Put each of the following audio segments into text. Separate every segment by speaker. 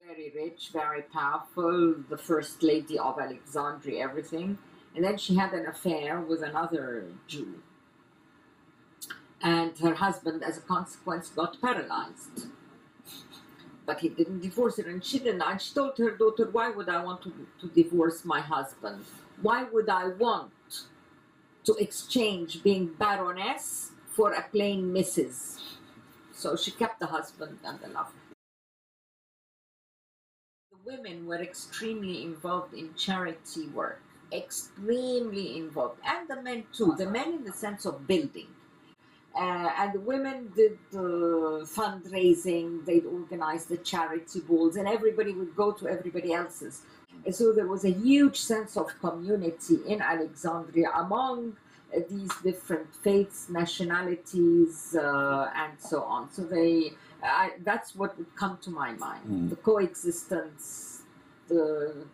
Speaker 1: Very rich, very powerful, the first lady of Alexandria, everything. And then she had an affair with another Jew. And her husband, as a consequence, got paralyzed. But he didn't divorce her, and she didn't. And she told her daughter, why would I want to divorce my husband? Why would I want to exchange being Baroness for a plain Mrs.? So she kept the husband and the love. The women were extremely involved in charity work, extremely involved, and the men too. The men in the sense of building. And the women did fundraising, they'd organize the charity balls, and everybody would go to everybody else's. And so there was a huge sense of community in Alexandria among these different faiths, nationalities, and so on. So that's what would come to my mind. The coexistence, the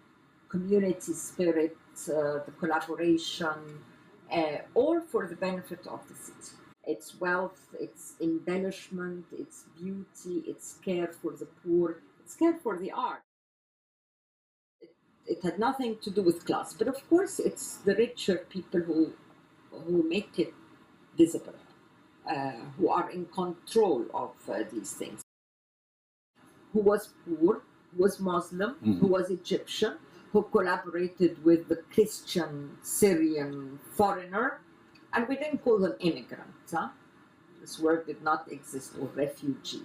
Speaker 1: community spirit, the collaboration, all for the benefit of the city. It's wealth, it's embellishment, it's beauty, it's care for the poor, it's care for the art. It had nothing to do with class, but of course it's the richer people who make it visible, who are in control of these things. Who was poor, who was Muslim, who was Egyptian, who collaborated with the Christian Syrian foreigner. And we didn't call them immigrants. This word did not exist, or refugees.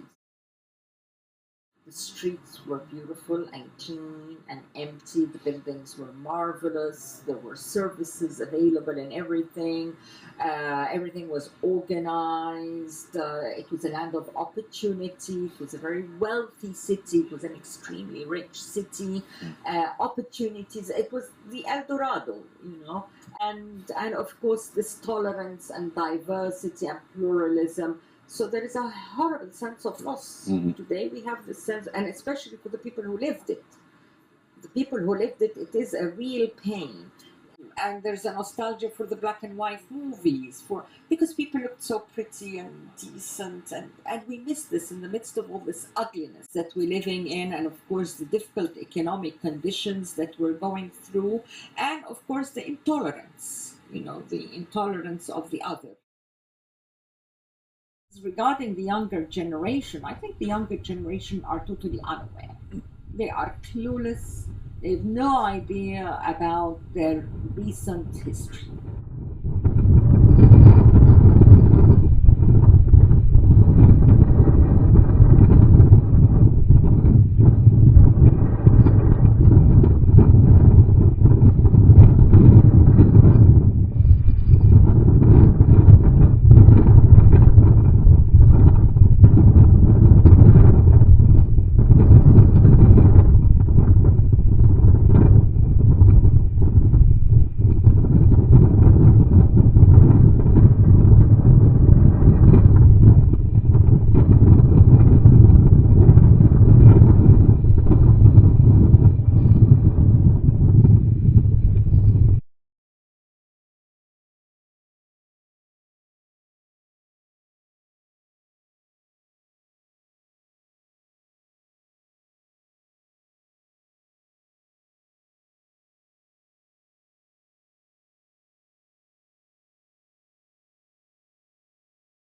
Speaker 1: The streets were beautiful and clean and empty. The buildings were marvelous. There were services available and everything. Everything was organized. It was a land of opportunity. It was a very wealthy city. It was an extremely rich city. Opportunities. It was the El Dorado, you know. And of course, this tolerance and diversity and pluralism. So there is a horrible sense of loss. Today we have this sense, and especially for the people who lived it. The people who lived it, it is a real pain. And there's a nostalgia for the black and white movies, because people looked so pretty and decent, and we miss this in the midst of all this ugliness that we're living in, and of course the difficult economic conditions that we're going through, and of course the intolerance, the intolerance of the other. Regarding the younger generation, I think the younger generation are totally unaware. They are clueless. They have no idea about their recent history.